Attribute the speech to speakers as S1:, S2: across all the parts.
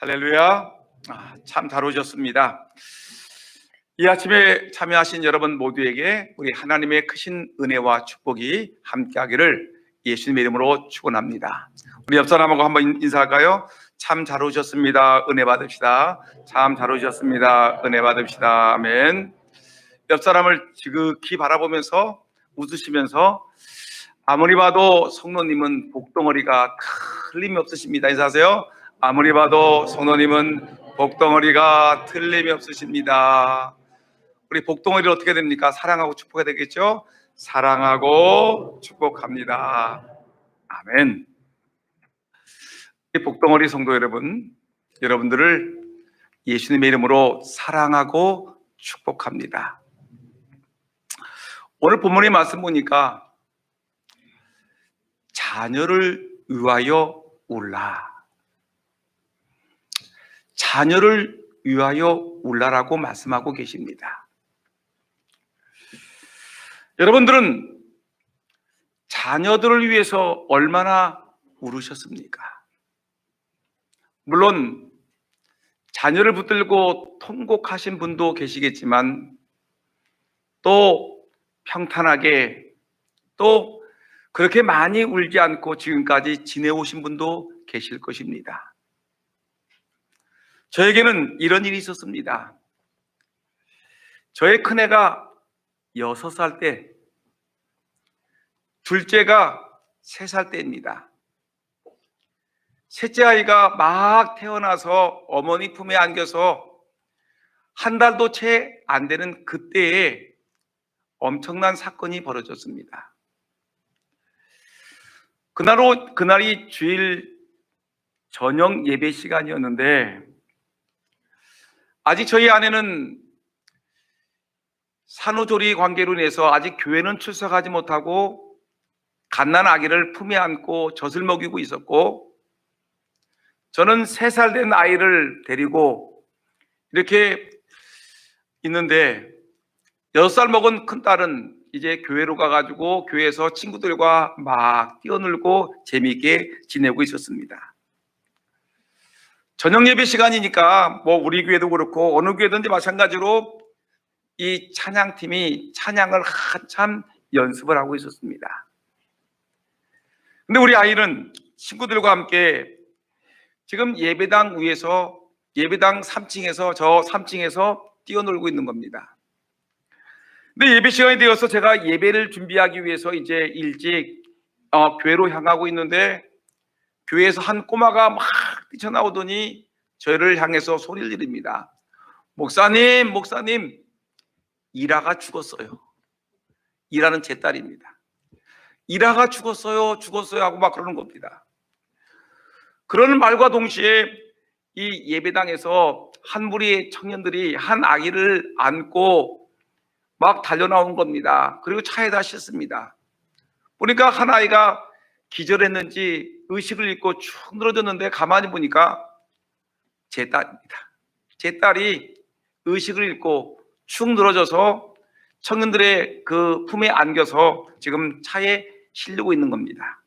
S1: 할렐루야. 참 잘 오셨습니다. 이 아침에 참여하신 여러분 모두에게 우리 하나님의 크신 은혜와 축복이 함께하기를 예수님의 이름으로 축원합니다. 우리 옆 사람하고 한번 인사할까요? 참 잘 오셨습니다. 은혜 받읍시다. 참 잘 오셨습니다. 은혜 받읍시다. 아멘. 옆 사람을 지극히 바라보면서 웃으시면서 아무리 봐도 성도님은 복덩어리가 틀림이 없으십니다. 인사하세요. 아무리 봐도 성도님은 복덩어리가 틀림이 없으십니다. 우리 복덩어리를 어떻게 됩니까? 사랑하고 축복해야 되겠죠? 사랑하고 축복합니다. 아멘. 복덩어리 성도 여러분, 여러분들을 예수님의 이름으로 사랑하고 축복합니다. 오늘 본문의 말씀 보니까 자녀를 위하여 울라. 자녀를 위하여 울라라고 말씀하고 계십니다. 여러분들은 자녀들을 위해서 얼마나 울으셨습니까? 물론 자녀를 붙들고 통곡하신 분도 계시겠지만 또 평탄하게 또 그렇게 많이 울지 않고 지금까지 지내오신 분도 계실 것입니다. 저에게는 이런 일이 있었습니다. 저의 큰애가 6살 때, 둘째가 3살 때입니다. 셋째 아이가 막 태어나서 어머니 품에 안겨서 한 달도 채 안 되는 그때에 엄청난 사건이 벌어졌습니다. 그날이 주일 저녁 예배 시간이었는데 아직 저희 아내는 산후조리 관계로 인해서 아직 교회는 출석하지 못하고 갓난 아기를 품에 안고 젖을 먹이고 있었고 저는 3살 된 아이를 데리고 이렇게 있는데 6살 먹은 큰딸은 이제 교회로 가가지고 교회에서 친구들과 막 뛰어놀고 재미있게 지내고 있었습니다. 저녁 예배 시간이니까 뭐 우리 교회도 그렇고 어느 교회든지 마찬가지로 이 찬양팀이 찬양을 한참 연습을 하고 있었습니다. 근데 우리 아이는 친구들과 함께 지금 예배당 위에서 예배당 3층에서 저 3층에서 뛰어놀고 있는 겁니다. 근데 예배 시간이 되어서 제가 예배를 준비하기 위해서 이제 일찍 교회로 향하고 있는데 교회에서 한 꼬마가 막 뛰쳐나오더니 저를 향해서 소리를 지릅니다. 목사님, 목사님, 이라가 죽었어요. 이라는 제 딸입니다. 이라가 죽었어요, 죽었어요 하고 막 그러는 겁니다. 그러는 말과 동시에 이 예배당에서 한 무리의 청년들이 한 아기를 안고 막 달려나온 겁니다. 그리고 차에다 싣습니다. 보니까 한 아이가 기절했는지 의식을 잃고 쭉 늘어졌는데 가만히 보니까 제 딸입니다. 제 딸이 의식을 잃고 축 늘어져서 청년들의 그 품에 안겨서 지금 차에 실리고 있는 겁니다.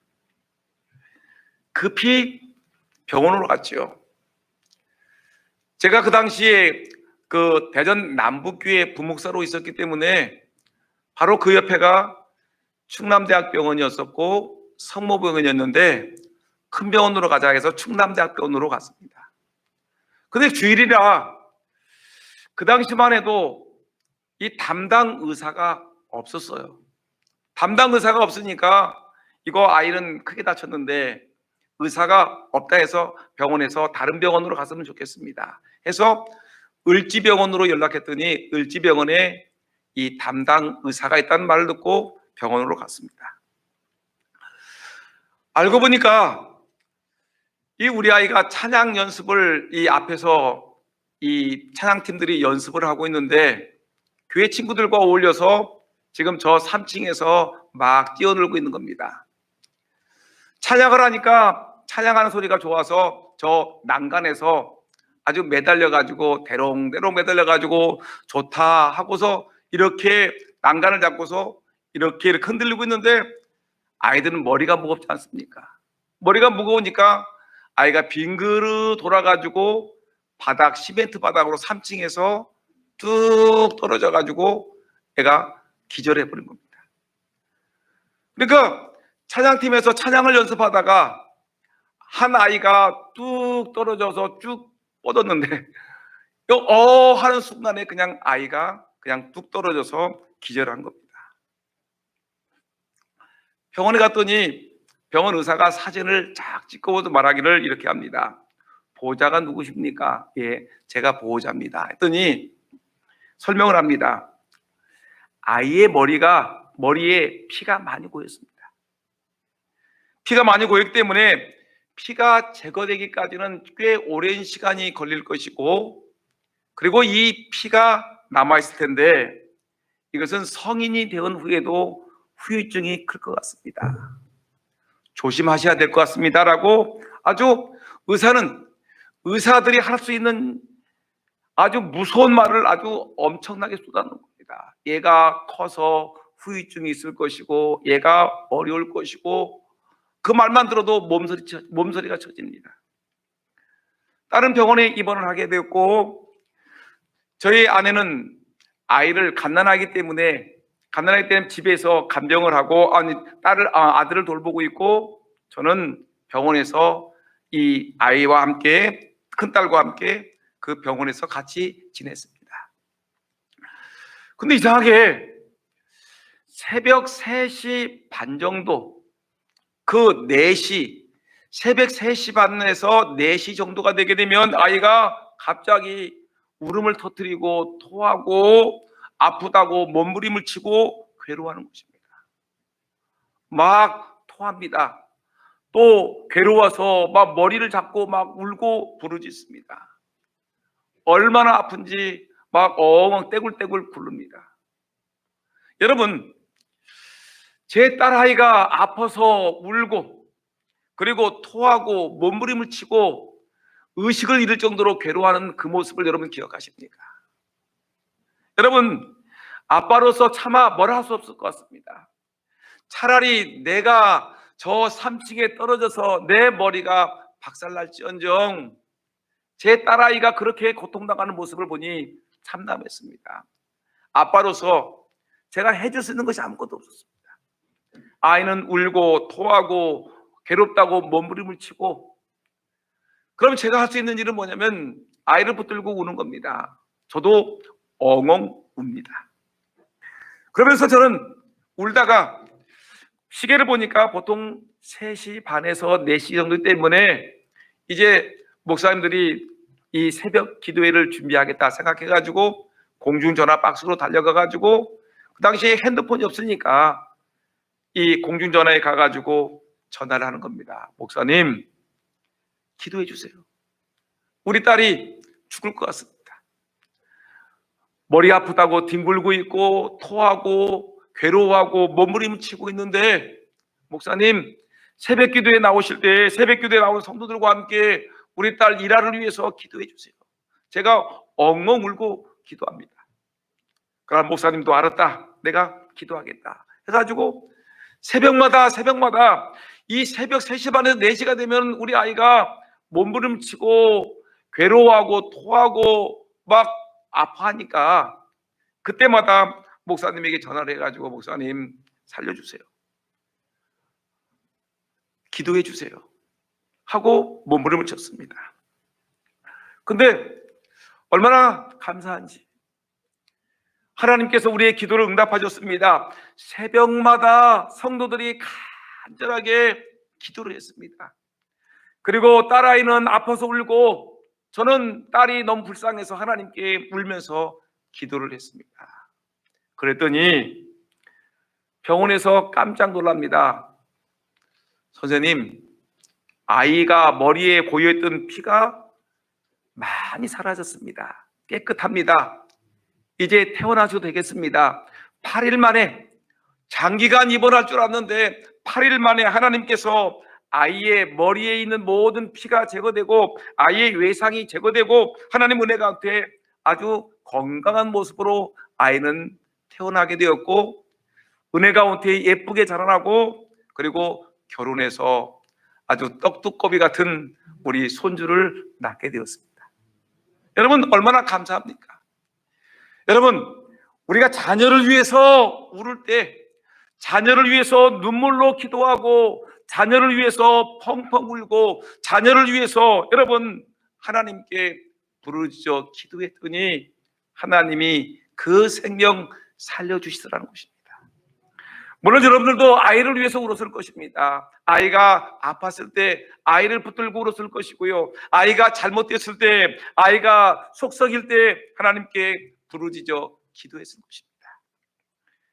S1: 급히 병원으로 갔죠. 제가 그 당시에 그 대전 남북교회 부목사로 있었기 때문에 바로 그 옆에가 충남대학병원이었었고 성모병원이었는데 큰 병원으로 가자 해서 충남대학병원으로 갔습니다. 근데 주일이라 그 당시만 해도 이 담당 의사가 없었어요. 담당 의사가 없으니까 이거 아이는 크게 다쳤는데 의사가 없다 해서 병원에서 다른 병원으로 갔으면 좋겠습니다 해서 을지병원으로 연락했더니 을지병원에 이 담당 의사가 있다는 말을 듣고 병원으로 갔습니다. 알고 보니까 이 우리 아이가 찬양 연습을 이 앞에서 이 찬양팀들이 연습을 하고 있는데 교회 친구들과 어울려서 지금 저 3층에서 막 뛰어놀고 있는 겁니다. 찬양을 하니까 찬양하는 소리가 좋아서 저 난간에서 아주 매달려가지고 대롱대롱 매달려가지고 좋다 하고서 이렇게 난간을 잡고서 이렇게 흔들리고 있는데 아이들은 머리가 무겁지 않습니까? 머리가 무거우니까 아이가 빙그르 돌아가지고 시멘트 바닥으로 3층에서 뚝 떨어져 가지고 애가 기절해 버린 겁니다. 그러니까 찬양팀에서 찬양을 연습하다가 한 아이가 뚝 떨어져서 쭉 뻗었는데 하는 순간에 그냥 아이가 그냥 뚝 떨어져서 기절한 겁니다. 병원에 갔더니 병원 의사가 사진을 쫙 찍어보고 말하기를 이렇게 합니다. 보호자가 누구십니까? 예, 제가 보호자입니다. 했더니 설명을 합니다. 아이의 머리에 피가 많이 고였습니다. 피가 많이 고였기 때문에 피가 제거되기까지는 꽤 오랜 시간이 걸릴 것이고, 그리고 이 피가 남아있을 텐데 이것은 성인이 된 후에도 후유증이 클 것 같습니다. 조심하셔야 될 것 같습니다 라고 아주 의사들이 할 수 있는 아주 무서운 말을 아주 엄청나게 쏟아놓은 겁니다. 얘가 커서 후유증이 있을 것이고 얘가 어려울 것이고, 그 말만 들어도 몸서리가 쳐집니다. 다른 병원에 입원을 하게 되었고, 저희 아내는 아이를 갓난아기 때문에 집에서 간병을 하고 아들을 돌보고 있고, 저는 병원에서 이 아이와 함께, 큰딸과 함께 그 병원에서 같이 지냈습니다. 근데 이상하게 새벽 3시 반 정도, 새벽 3시 반에서 4시 정도가 되게 되면 아이가 갑자기 울음을 터뜨리고 토하고 아프다고 몸부림을 치고 괴로워하는 것입니다. 막 토합니다. 또 괴로워서 막 머리를 잡고 막 울고 부르짖습니다. 얼마나 아픈지 막 엉엉 떼굴떼굴 굴릅니다. 여러분, 제 딸아이가 아파서 울고 그리고 토하고 몸부림을 치고 의식을 잃을 정도로 괴로워하는 그 모습을 여러분 기억하십니까? 여러분, 아빠로서 차마 뭘 할 수 없을 것 같습니다. 차라리 내가 저 3층에 떨어져서 내 머리가 박살날지언정 제 딸아이가 그렇게 고통당하는 모습을 보니 참담했습니다. 아빠로서 제가 해줄 수 있는 것이 아무것도 없었습니다. 아이는 울고 토하고 괴롭다고 몸부림을 치고, 그럼 제가 할 수 있는 일은 뭐냐면 아이를 붙들고 우는 겁니다. 저도 엉엉 웁니다. 그러면서 저는 울다가 시계를 보니까 보통 3시 반에서 4시 정도 때문에 이제 목사님들이 이 새벽 기도회를 준비하겠다 생각해가지고 공중전화 박스로 달려가가지고, 그 당시에 핸드폰이 없으니까 이 공중전화에 가가지고 전화를 하는 겁니다. 목사님, 기도해 주세요. 우리 딸이 죽을 것 같습니다. 머리 아프다고 뒹굴고 있고 토하고 괴로워하고 몸부림을 치고 있는데, 목사님, 새벽 기도에 나오실 때 새벽 기도에 나온 성도들과 함께 우리 딸 일화를 위해서 기도해 주세요. 제가 엉엉 울고 기도합니다. 그럼 목사님도 알았다, 내가 기도하겠다 해가지고 새벽마다 이 새벽 3시 반에서 4시가 되면 우리 아이가 몸부림 치고 괴로워하고 토하고 막 아파하니까 그때마다 목사님에게 전화를 해가지고 목사님 살려주세요, 기도해 주세요 하고 몸부림을 쳤습니다. 근데 얼마나 감사한지 하나님께서 우리의 기도를 응답하셨습니다. 새벽마다 성도들이 간절하게 기도를 했습니다. 그리고 딸아이는 아파서 울고 저는 딸이 너무 불쌍해서 하나님께 울면서 기도를 했습니다. 그랬더니 병원에서 깜짝 놀랍니다. 선생님, 아이가 머리에 고여있던 피가 많이 사라졌습니다. 깨끗합니다. 이제 퇴원하셔도 되겠습니다. 8일 만에, 장기간 입원할 줄 알았는데 8일 만에 하나님께서 아이의 머리에 있는 모든 피가 제거되고 아이의 외상이 제거되고 하나님 은혜 가운데 아주 건강한 모습으로 아이는 태어나게 되었고 은혜 가운데 예쁘게 자라나고 그리고 결혼해서 아주 떡두꺼비 같은 우리 손주를 낳게 되었습니다. 여러분 얼마나 감사합니까? 여러분 우리가 자녀를 위해서 울을 때, 자녀를 위해서 눈물로 기도하고, 자녀를 위해서 펑펑 울고, 자녀를 위해서 여러분 하나님께 부르짖어 기도했더니 하나님이 그 생명 살려주시더라는 것입니다. 물론 여러분들도 아이를 위해서 울었을 것입니다. 아이가 아팠을 때 아이를 붙들고 울었을 것이고요, 아이가 잘못됐을 때, 아이가 속썩일 때 하나님께 부르짖어 기도했을 것입니다.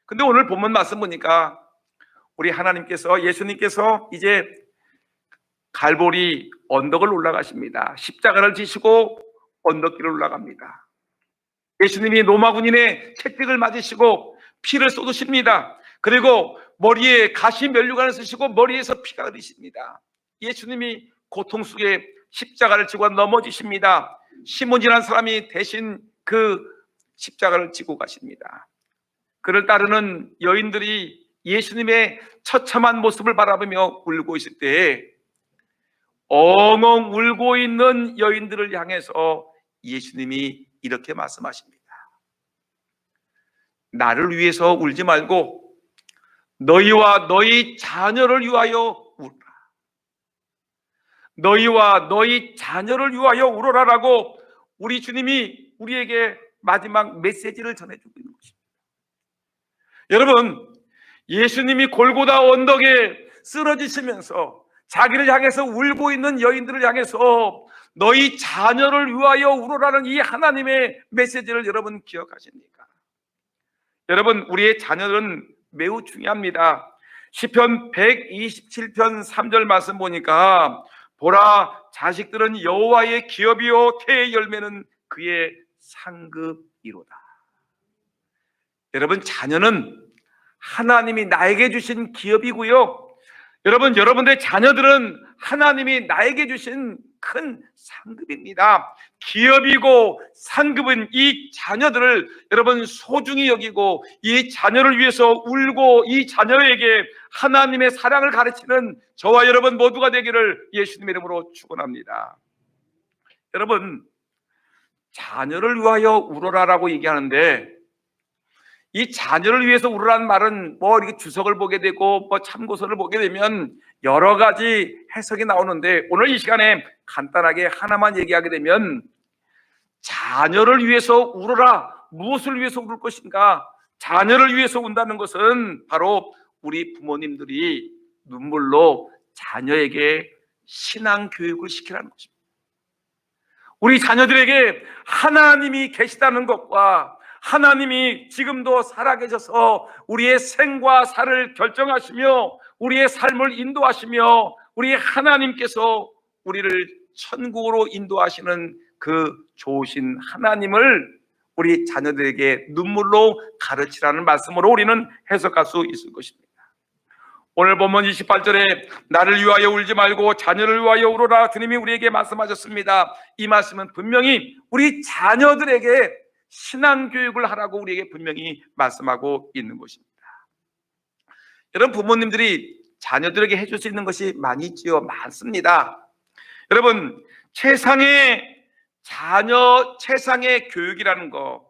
S1: 근데 오늘 본문 말씀 보니까 우리 하나님께서, 예수님께서 이제 갈보리 언덕을 올라가십니다. 십자가를 지시고 언덕길을 올라갑니다. 예수님이 로마 군인의 채찍을 맞으시고 피를 쏟으십니다. 그리고 머리에 가시 면류관을 쓰시고 머리에서 피가 흐르십니다. 예수님이 고통 속에 십자가를 지고 넘어지십니다. 시몬이라는 사람이 대신 그 십자가를 지고 가십니다. 그를 따르는 여인들이 예수님의 처참한 모습을 바라보며 울고 있을 때에 엉엉 울고 있는 여인들을 향해서 예수님이 이렇게 말씀하십니다. 나를 위해서 울지 말고 너희와 너희 자녀를 위하여 울어라. 너희와 너희 자녀를 위하여 울어라라고 우리 주님이 우리에게 마지막 메시지를 전해주고 있는 것입니다. 여러분, 예수님이 골고다 언덕에 쓰러지시면서 자기를 향해서 울고 있는 여인들을 향해서 너희 자녀를 위하여 울어라는 이 하나님의 메시지를 여러분 기억하십니까? 여러분, 우리의 자녀들은 매우 중요합니다. 시편 127편 3절 말씀 보니까 보라, 자식들은 여호와의 기업이요 태의 열매는 그의 상급이로다. 여러분, 자녀는 하나님이 나에게 주신 기업이고요, 여러분, 여러분들의 자녀들은 하나님이 나에게 주신 큰 상급입니다. 기업이고 상급은 이 자녀들을 여러분 소중히 여기고, 이 자녀를 위해서 울고, 이 자녀에게 하나님의 사랑을 가르치는 저와 여러분 모두가 되기를 예수님의 이름으로 축원합니다. 여러분, 자녀를 위하여 울어라라고 얘기하는데, 이 자녀를 위해서 울으라는 말은 이렇게 주석을 보게 되고 참고서를 보게 되면 여러 가지 해석이 나오는데, 오늘 이 시간에 간단하게 하나만 얘기하게 되면, 자녀를 위해서 울어라. 무엇을 위해서 울을 것인가? 자녀를 위해서 운다는 것은 바로 우리 부모님들이 눈물로 자녀에게 신앙 교육을 시키라는 것입니다. 우리 자녀들에게 하나님이 계시다는 것과 하나님이 지금도 살아계셔서 우리의 생과 사를 결정하시며 우리의 삶을 인도하시며 우리 하나님께서 우리를 천국으로 인도하시는 그 좋으신 하나님을 우리 자녀들에게 눈물로 가르치라는 말씀으로 우리는 해석할 수 있을 것입니다. 오늘 본문 28절에 나를 위하여 울지 말고 자녀를 위하여 울어라 주님이 우리에게 말씀하셨습니다. 이 말씀은 분명히 우리 자녀들에게 신앙교육을 하라고 우리에게 분명히 말씀하고 있는 것입니다. 여러분, 부모님들이 자녀들에게 해줄 수 있는 것이 많이 있지요. 많습니다. 여러분, 최상의 자녀, 최상의 교육이라는 거,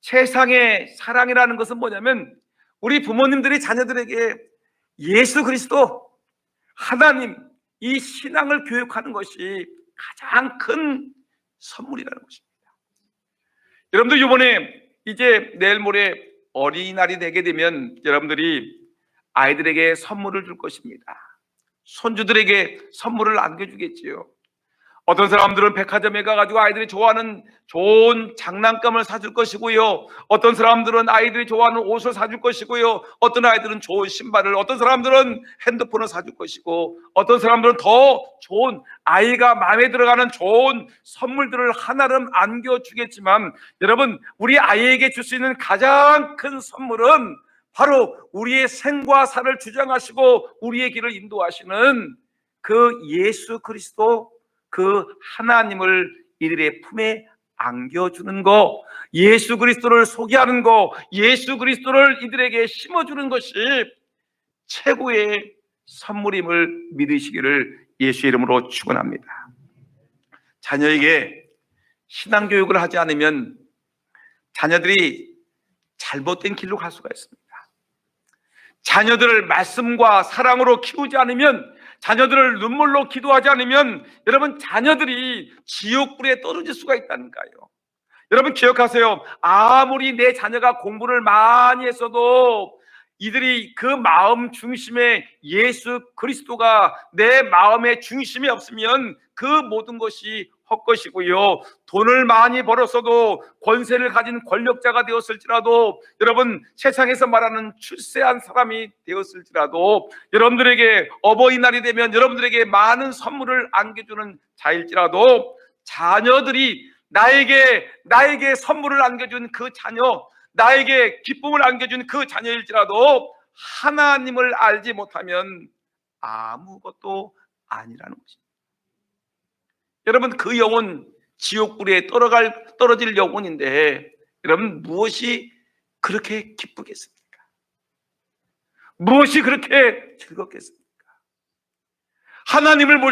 S1: 최상의 사랑이라는 것은 뭐냐면, 우리 부모님들이 자녀들에게 예수 그리스도, 하나님, 이 신앙을 교육하는 것이 가장 큰 선물이라는 것입니다. 여러분들 이번에 이제 내일 모레 어린이날이 되게 되면 여러분들이 아이들에게 선물을 줄 것입니다. 손주들에게 선물을 안겨주겠지요. 어떤 사람들은 백화점에 가가지고 아이들이 좋아하는 좋은 장난감을 사줄 것이고요, 어떤 사람들은 아이들이 좋아하는 옷을 사줄 것이고요, 어떤 아이들은 좋은 신발을, 어떤 사람들은 핸드폰을 사줄 것이고, 어떤 사람들은 더 좋은 아이가 마음에 들어가는 좋은 선물들을 하나름 안겨주겠지만, 여러분, 우리 아이에게 줄 수 있는 가장 큰 선물은 바로 우리의 생과 사를 주장하시고 우리의 길을 인도하시는 그 예수 그리스도, 그 하나님을 이들의 품에 안겨주는 거, 예수 그리스도를 소개하는 거, 예수 그리스도를 이들에게 심어주는 것이 최고의 선물임을 믿으시기를 예수 이름으로 축원합니다. 자녀에게 신앙교육을 하지 않으면 자녀들이 잘못된 길로 갈 수가 있습니다. 자녀들을 말씀과 사랑으로 키우지 않으면, 자녀들을 눈물로 기도하지 않으면 여러분 자녀들이 지옥불에 떨어질 수가 있다니까요. 여러분 기억하세요. 아무리 내 자녀가 공부를 많이 했어도 이들이 그 마음 중심에 예수 그리스도가 내 마음의 중심이 없으면 그 모든 것이 헛것이고요. 돈을 많이 벌었어도, 권세를 가진 권력자가 되었을지라도, 여러분 세상에서 말하는 출세한 사람이 되었을지라도, 여러분들에게 어버이날이 되면 여러분들에게 많은 선물을 안겨주는 자일지라도, 자녀들이 나에게 선물을 안겨준 그 자녀, 나에게 기쁨을 안겨준 그 자녀일지라도 하나님을 알지 못하면 아무것도 아니라는 것입니다. 여러분 그 영혼 지옥불에 떨어질 영혼인데 여러분 무엇이 그렇게 기쁘겠습니까? 무엇이 그렇게 즐겁겠습니까? 하나님을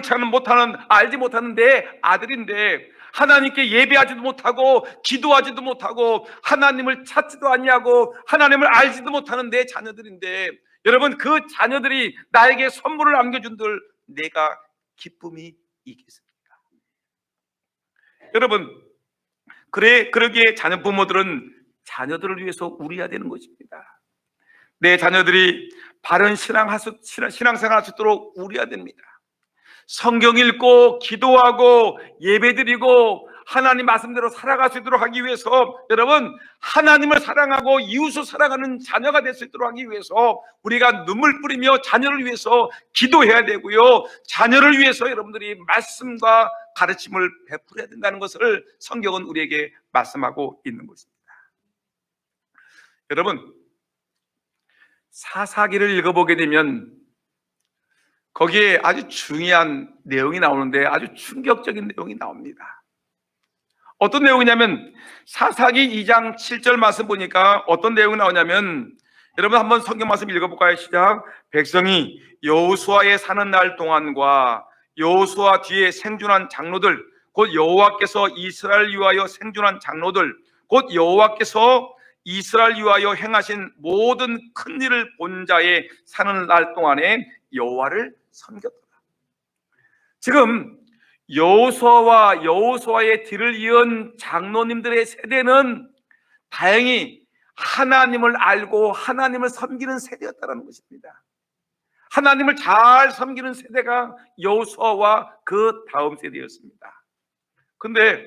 S1: 알지 못하는 내 아들인데 하나님께 예배하지도 못하고 기도하지도 못하고 하나님을 찾지도 아니하고 하나님을 알지도 못하는 내 자녀들인데, 여러분 그 자녀들이 나에게 선물을 안겨준들 내가 기쁨이 있겠습니까? 여러분 그러기에 자녀 부모들은 자녀들을 위해서 우려해야 되는 것입니다. 내 자녀들이 바른 신앙생활 할 수 있도록 우려해야 됩니다. 성경 읽고 기도하고 예배드리고 하나님 말씀대로 살아갈 수 있도록 하기 위해서, 여러분 하나님을 사랑하고 이웃을 사랑하는 자녀가 될 수 있도록 하기 위해서 우리가 눈물 뿌리며 자녀를 위해서 기도해야 되고요, 자녀를 위해서 여러분들이 말씀과 가르침을 베풀어야 된다는 것을 성경은 우리에게 말씀하고 있는 것입니다. 여러분 사사기를 읽어보게 되면 거기에 아주 중요한 내용이 나오는데 아주 충격적인 내용이 나옵니다. 어떤 내용이냐면 사사기 2장 7절 말씀 보니까 어떤 내용이 나오냐면, 여러분 한번 성경 말씀 읽어볼까요? 시작. 백성이 여호수아에 사는 날 동안과 여호수아 뒤에 생존한 장로들, 곧 여호와께서 이스라엘 위하여 생존한 장로들, 곧 여호와께서 이스라엘 위하여 행하신 모든 큰 일을 본 자의 사는 날 동안에 여호와를 섬겼더라. 지금 여호수아와 여호수아의 뒤를 이은 장로님들의 세대는 다행히 하나님을 알고 하나님을 섬기는 세대였다는 것입니다. 하나님을 잘 섬기는 세대가 여호수아와 그 다음 세대였습니다. 근데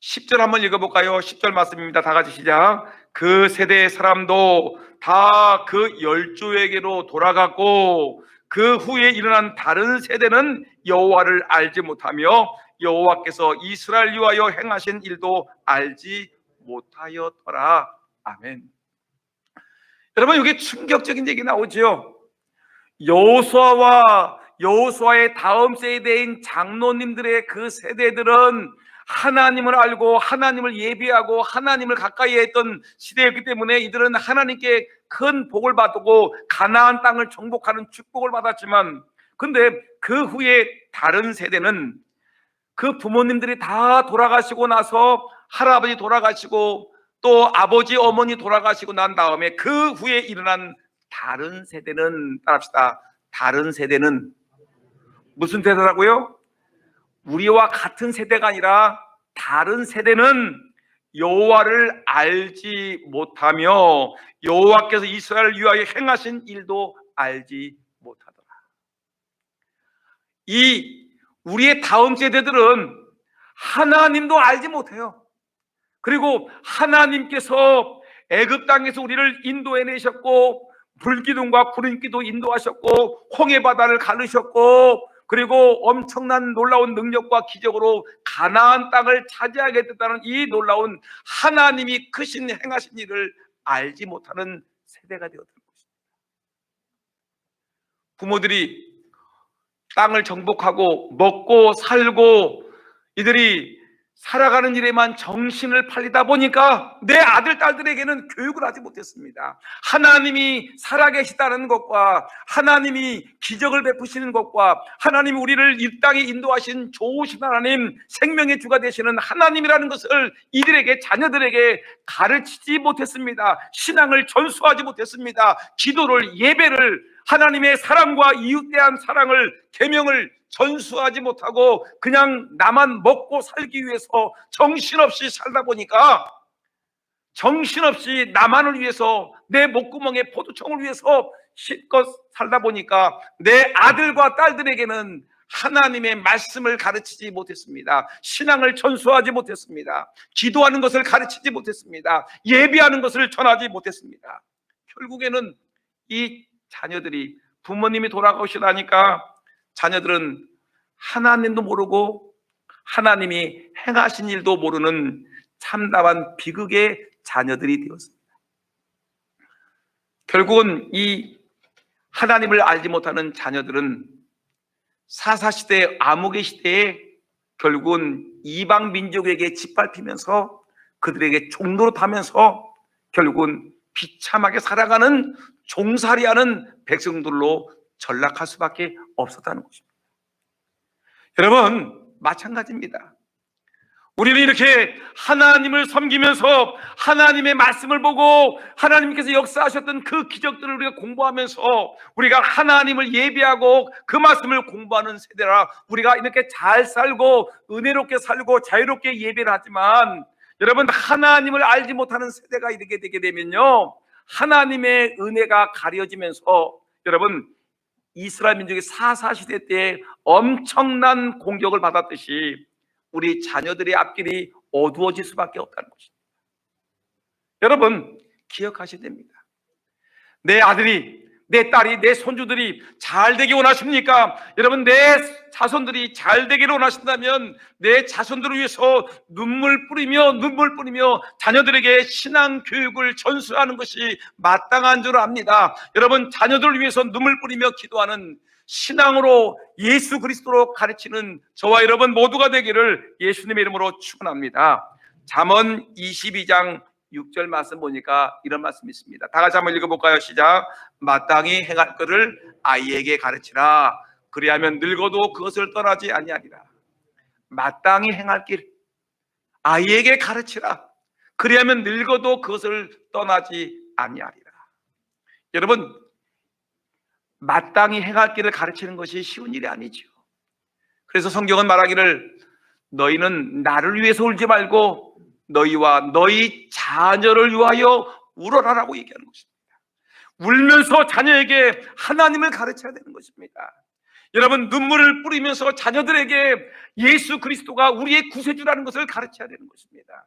S1: 10절 한번 읽어볼까요? 10절 말씀입니다. 다 같이 시작. 그 세대의 사람도 다 그 열조에게로 돌아갔고 그 후에 일어난 다른 세대는 여호와를 알지 못하며 여호와께서 이스라엘 위하여 행하신 일도 알지 못하였더라. 아멘. 여러분 이게 충격적인 얘기 나오죠. 여호수아와 여호수아의 다음 세대인 장로님들의 그 세대들은 하나님을 알고 하나님을 예비하고 하나님을 가까이 했던 시대였기 때문에 이들은 하나님께 큰 복을 받고 가나안 땅을 정복하는 축복을 받았지만, 근데 그 후에 다른 세대는 그 부모님들이 다 돌아가시고 나서 할아버지 돌아가시고 또 아버지 어머니 돌아가시고 난 다음에 그 후에 일어난 다른 세대는, 따라합시다, 다른 세대는 무슨 세대라고요? 우리와 같은 세대가 아니라 다른 세대는 여호와를 알지 못하며 여호와께서 이스라엘을 위하여 행하신 일도 알지 못하더라. 이 우리의 다음 세대들은 하나님도 알지 못해요. 그리고 하나님께서 애굽 땅에서 우리를 인도해내셨고 불기둥과 구름기도 인도하셨고 홍해바다를 가르셨고 그리고 엄청난 놀라운 능력과 기적으로 가나안 땅을 차지하게 됐다는 이 놀라운 하나님이 크신 행하신 일을 알지 못하는 세대가 되었던 것입니다. 부모들이 땅을 정복하고 먹고 살고 이들이 살아가는 일에만 정신을 팔리다 보니까 내 아들, 딸들에게는 교육을 하지 못했습니다. 하나님이 살아계시다는 것과 하나님이 기적을 베푸시는 것과 하나님이 우리를 이 땅에 인도하신 좋으신 하나님, 생명의 주가 되시는 하나님이라는 것을 이들에게, 자녀들에게 가르치지 못했습니다. 신앙을 전수하지 못했습니다. 기도를, 예배를, 하나님의 사랑과 이웃에 대한 사랑을, 계명을 전수하지 못하고 그냥 나만 먹고 살기 위해서 정신없이 살다 보니까, 정신없이 나만을 위해서, 내 목구멍에 포도청을 위해서 실컷 살다 보니까 내 아들과 딸들에게는 하나님의 말씀을 가르치지 못했습니다. 신앙을 전수하지 못했습니다. 기도하는 것을 가르치지 못했습니다. 예배하는 것을 전하지 못했습니다. 결국에는 이 자녀들이, 부모님이 돌아가시다니까 자녀들은 하나님도 모르고 하나님이 행하신 일도 모르는 참담한 비극의 자녀들이 되었습니다. 결국은 이 하나님을 알지 못하는 자녀들은 사사시대, 암흑의 시대에 결국은 이방 민족에게 짓밟히면서 그들에게 종로로 타면서 결국은 비참하게 살아가는 종살이하는 백성들로 전락할 수밖에 없었다는 것입니다. 여러분, 마찬가지입니다. 우리는 이렇게 하나님을 섬기면서 하나님의 말씀을 보고 하나님께서 역사하셨던 그 기적들을 우리가 공부하면서 우리가 하나님을 예배하고 그 말씀을 공부하는 세대라 우리가 이렇게 잘 살고 은혜롭게 살고 자유롭게 예배를 하지만, 여러분, 하나님을 알지 못하는 세대가 이렇게 되게 되면요, 하나님의 은혜가 가려지면서, 여러분, 이스라엘 민족이 사사시대 때 엄청난 공격을 받았듯이 우리 자녀들의 앞길이 어두워질 수밖에 없다는 것입니다. 여러분, 기억하셔야 됩니다. 내 아들이, 내 딸이, 내 손주들이 잘 되기 원하십니까? 여러분, 내 자손들이 잘 되기를 원하신다면 내 자손들을 위해서 눈물 뿌리며 자녀들에게 신앙 교육을 전수하는 것이 마땅한 줄 압니다. 여러분, 자녀들을 위해서 눈물 뿌리며 기도하는, 신앙으로 예수 그리스도로 가르치는 저와 여러분 모두가 되기를 예수님의 이름으로 축원합니다. 잠언 22장 6절 말씀 보니까 이런 말씀이 있습니다. 다 같이 한번 읽어볼까요? 시작. 마땅히 행할 것을 아이에게 가르치라. 그리하면 늙어도 그것을 떠나지 아니하리라. 마땅히 행할 길 아이에게 가르치라. 그리하면 늙어도 그것을 떠나지 아니하리라. 여러분, 마땅히 행할 길을 가르치는 것이 쉬운 일이 아니죠. 그래서 성경은 말하기를 너희는 나를 위해서 울지 말고 너희와 너희 자녀를 위하여 울어라라고 얘기하는 것입니다. 울면서 자녀에게 하나님을 가르쳐야 되는 것입니다. 여러분, 눈물을 뿌리면서 자녀들에게 예수 그리스도가 우리의 구세주라는 것을 가르쳐야 되는 것입니다.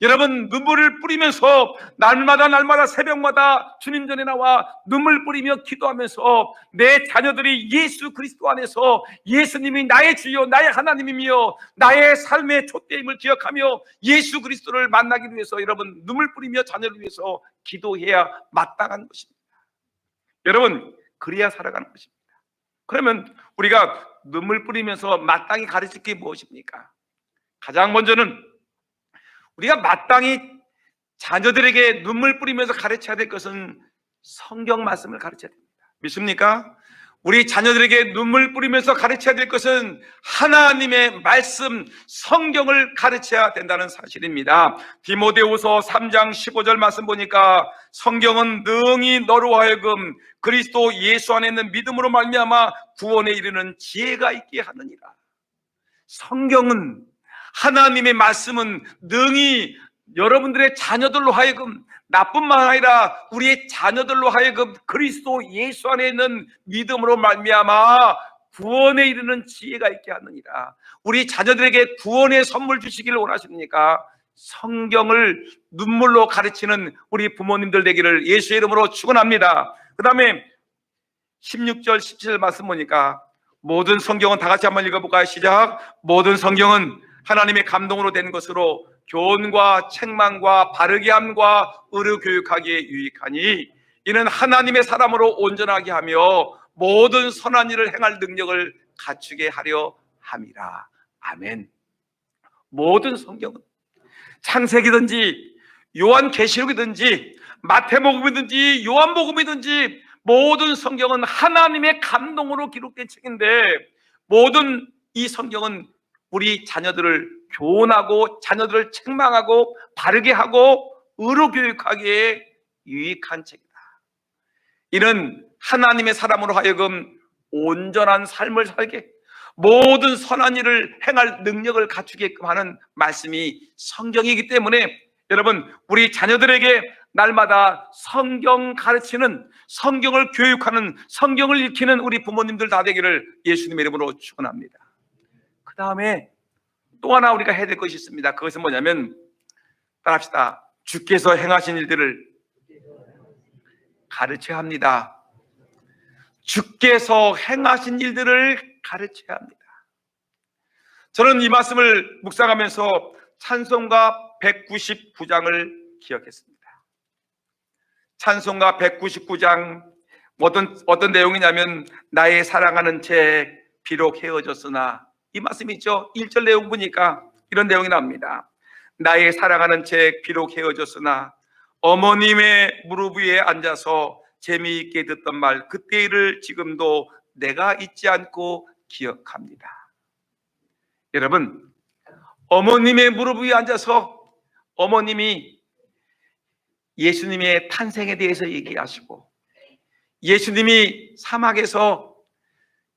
S1: 여러분, 눈물을 뿌리면서 날마다 새벽마다 주님 전에 나와 눈물 뿌리며 기도하면서 내 자녀들이 예수 그리스도 안에서 예수님이 나의 주여 나의 하나님이며 나의 삶의 촛대임을 기억하며 예수 그리스도를 만나기 위해서 여러분 눈물 뿌리며 자녀를 위해서 기도해야 마땅한 것입니다. 여러분, 그래야 살아가는 것입니다. 그러면 우리가 눈물 뿌리면서 마땅히 가르칠 게 무엇입니까? 가장 먼저는 우리가 마땅히 자녀들에게 눈물 뿌리면서 가르쳐야 될 것은 성경 말씀을 가르쳐야 됩니다. 믿습니까? 우리 자녀들에게 눈물 뿌리면서 가르쳐야 될 것은 하나님의 말씀, 성경을 가르쳐야 된다는 사실입니다. 디모데후서 3장 15절 말씀 보니까 성경은 능히 너로 하여금 그리스도 예수 안에 있는 믿음으로 말미암아 구원에 이르는 지혜가 있게 하느니라. 성경은, 하나님의 말씀은 능히 여러분들의 자녀들로 하여금, 나뿐만 아니라 우리의 자녀들로 하여금 그리스도 예수 안에 있는 믿음으로 말미암아 구원에 이르는 지혜가 있게 하느니라. 우리 자녀들에게 구원의 선물 주시기를 원하십니까? 성경을 눈물로 가르치는 우리 부모님들 되기를 예수의 이름으로 축원합니다. 그 다음에 16절 17절 말씀 보니까 모든 성경은 다 같이 한번 읽어볼까요? 시작. 모든 성경은 하나님의 감동으로 된 것으로 교훈과 책망과 바르게 함과 의로 교육하기에 유익하니 이는 하나님의 사람으로 온전하게 하며 모든 선한 일을 행할 능력을 갖추게 하려 함이라. 아멘. 모든 성경은 창세기든지 요한계시록이든지 마태복음이든지 요한복음이든지 모든 성경은 하나님의 감동으로 기록된 책인데, 모든 이 성경은 우리 자녀들을 교훈하고 자녀들을 책망하고 바르게 하고 의로 교육하기에 유익한 책이다. 이는 하나님의 사람으로 하여금 온전한 삶을 살게, 모든 선한 일을 행할 능력을 갖추게끔 하는 말씀이 성경이기 때문에 여러분, 우리 자녀들에게 날마다 성경 가르치는, 성경을 교육하는, 성경을 읽히는 우리 부모님들 다 되기를 예수님의 이름으로 축원합니다. 그 다음에 또 하나 우리가 해야 될 것이 있습니다. 그것은 뭐냐면, 따라합시다. 주께서 행하신 일들을 가르쳐야 합니다. 주께서 행하신 일들을 가르쳐야 합니다. 저는 이 말씀을 묵상하면서 찬송가 199장을 기억했습니다. 찬송가 199장 어떤 내용이냐면, 나의 사랑하는 책 비록 헤어졌으나, 이 말씀이 있죠. 1절 내용 보니까 이런 내용이 나옵니다. 나의 사랑하는 책 비록 헤어졌으나 어머님의 무릎 위에 앉아서 재미있게 듣던 말 그때 일을 지금도 내가 잊지 않고 기억합니다. 여러분, 어머님의 무릎 위에 앉아서 어머님이 예수님의 탄생에 대해서 얘기하시고, 예수님이 사막에서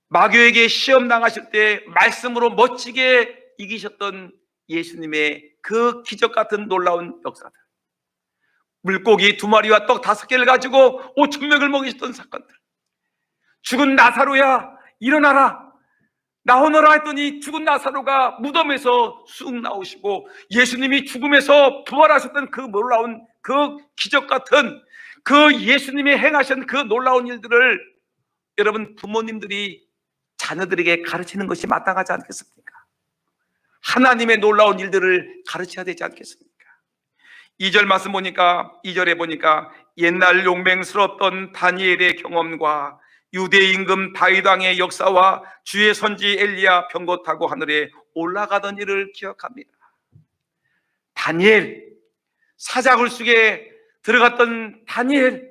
S1: 마귀에게 시험 당하실 때 말씀으로 멋지게 이기셨던 예수님의 그 기적 같은 놀라운 역사들, 물고기 2마리와 떡 5개를 가지고 5,000명을 먹이셨던 사건들, 죽은 나사로야 일어나라 나오너라 했더니 죽은 나사로가 무덤에서 쑥 나오시고, 예수님이 죽음에서 부활하셨던 그 놀라운 그 기적 같은 그 예수님이 행하신 그 놀라운 일들을 여러분, 부모님들이 자녀들에게 가르치는 것이 마땅하지 않겠습니까? 하나님의 놀라운 일들을 가르쳐야 되지 않겠습니까? 2절 말씀 보니까, 2절에 보니까 옛날 용맹스러웠던 다니엘의 경험과 유대 임금 다윗 왕의 역사와 주의 선지 엘리야 병거 타고 하늘에 올라가던 일을 기억합니다. 다니엘, 사자굴 속에 들어갔던 다니엘,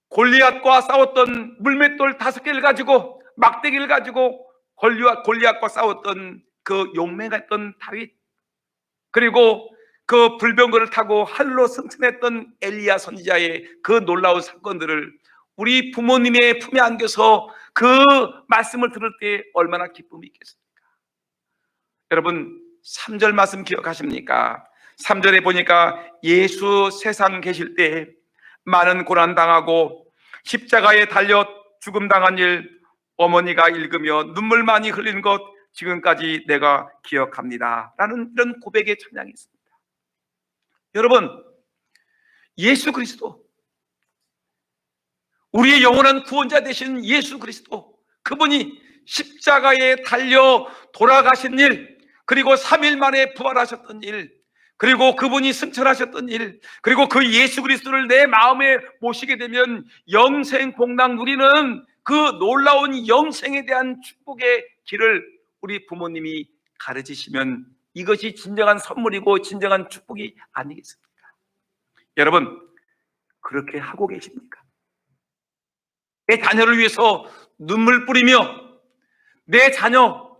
S1: 골리앗과 싸웠던 물맷돌 5개를 가지고, 막대기를 가지고 골리앗과 싸웠던 그 용맹했던 다윗, 그리고 그 불병거를 타고 하늘로 승천했던 엘리야 선지자의 그 놀라운 사건들을 우리 부모님의 품에 안겨서 그 말씀을 들을 때 얼마나 기쁨이 있겠습니까? 여러분, 3절 말씀 기억하십니까? 3절에 보니까 예수 세상 계실 때 많은 고난 당하고 십자가에 달려 죽음 당한 일 어머니가 읽으며 눈물 많이 흘린 것 지금까지 내가 기억합니다 라는 이런 고백의 찬양이 있습니다. 여러분, 예수 그리스도, 우리의 영원한 구원자 되신 예수 그리스도, 그분이 십자가에 달려 돌아가신 일, 그리고 3일 만에 부활하셨던 일, 그리고 그분이 승천하셨던 일, 그리고 그 예수 그리스도를 내 마음에 모시게 되면 영생 복락 누리는 그 놀라운 영생에 대한 축복의 길을 우리 부모님이 가르치시면 이것이 진정한 선물이고 진정한 축복이 아니겠습니까? 여러분, 그렇게 하고 계십니까? 내 자녀를 위해서 눈물 뿌리며, 내 자녀,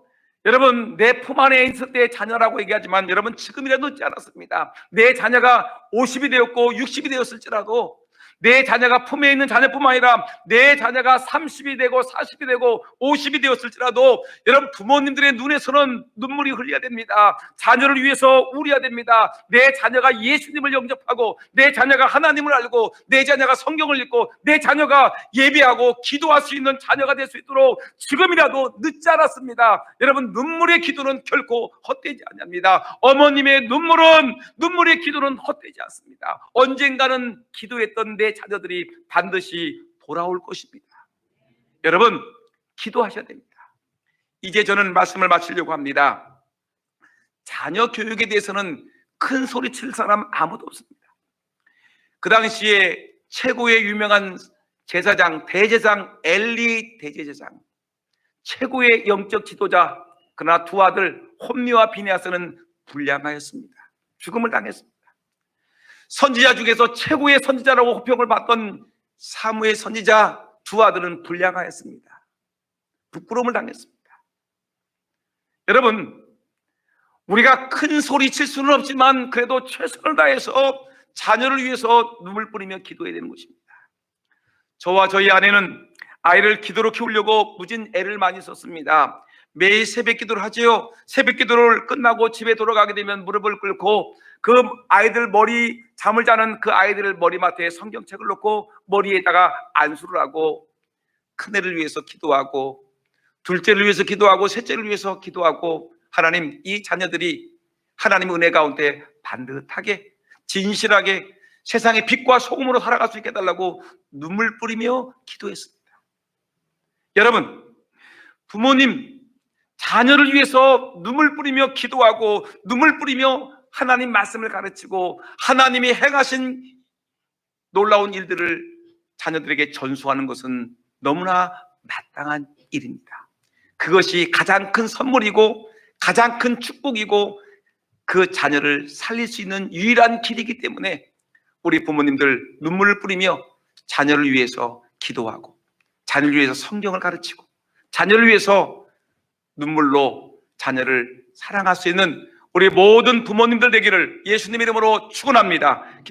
S1: 여러분, 내 품 안에 있을 때 자녀라고 얘기하지만 여러분, 지금이라도 늦지 않았습니다. 내 자녀가 50이 되었고 60이 되었을지라도, 내 자녀가 품에 있는 자녀뿐만 아니라 내 자녀가 30이 되고 40이 되고 50이 되었을지라도 여러분, 부모님들의 눈에서는 눈물이 흘려야 됩니다. 자녀를 위해서 울어야 됩니다. 내 자녀가 예수님을 영접하고, 내 자녀가 하나님을 알고, 내 자녀가 성경을 읽고, 내 자녀가 예배하고 기도할 수 있는 자녀가 될 수 있도록 지금이라도 늦지 않았습니다. 여러분, 눈물의 기도는 결코 헛되지 않습니다. 어머님의 눈물의 기도는 헛되지 않습니다. 언젠가는 기도했던 내 자녀들이 반드시 돌아올 것입니다. 여러분, 기도하셔야 됩니다. 이제 저는 말씀을 마치려고 합니다. 자녀 교육에 대해서는 큰 소리 칠 사람 아무도 없습니다. 그 당시에 최고의 유명한 제사장, 대제사장 엘리 대제사장, 최고의 영적 지도자 그러나 두 아들 홈리와 비네아스는 불량하였습니다. 죽음을 당했습니다. 선지자 중에서 최고의 선지자라고 호평을 받던 사무엘 선지자 두 아들은 불량하였습니다. 부끄러움을 당했습니다. 여러분, 우리가 큰 소리 칠 수는 없지만 그래도 최선을 다해서 자녀를 위해서 눈물 뿌리며 기도해야 되는 것입니다. 저와 저희 아내는 아이를 기도로 키우려고 무진 애를 많이 썼습니다. 매일 새벽 기도를 하지요. 새벽 기도를 끝나고 집에 돌아가게 되면 무릎을 꿇고 그 아이들 잠을 자는 그 아이들 머리맡에 성경책을 놓고 머리에다가 안수를 하고 큰애를 위해서 기도하고 둘째를 위해서 기도하고 셋째를 위해서 기도하고, 하나님, 이 자녀들이 하나님의 은혜 가운데 반듯하게 진실하게 세상의 빛과 소금으로 살아갈 수 있게 해달라고 눈물 뿌리며 기도했습니다. 여러분, 부모님, 자녀를 위해서 눈물 뿌리며 기도하고 눈물 뿌리며 하나님 말씀을 가르치고 하나님이 행하신 놀라운 일들을 자녀들에게 전수하는 것은 너무나 마땅한 일입니다. 그것이 가장 큰 선물이고 가장 큰 축복이고 그 자녀를 살릴 수 있는 유일한 길이기 때문에 우리 부모님들 눈물을 뿌리며 자녀를 위해서 기도하고 자녀를 위해서 성경을 가르치고 자녀를 위해서 눈물로 자녀를 사랑할 수 있는 우리 모든 부모님들 되기를 예수님 이름으로 축원합니다.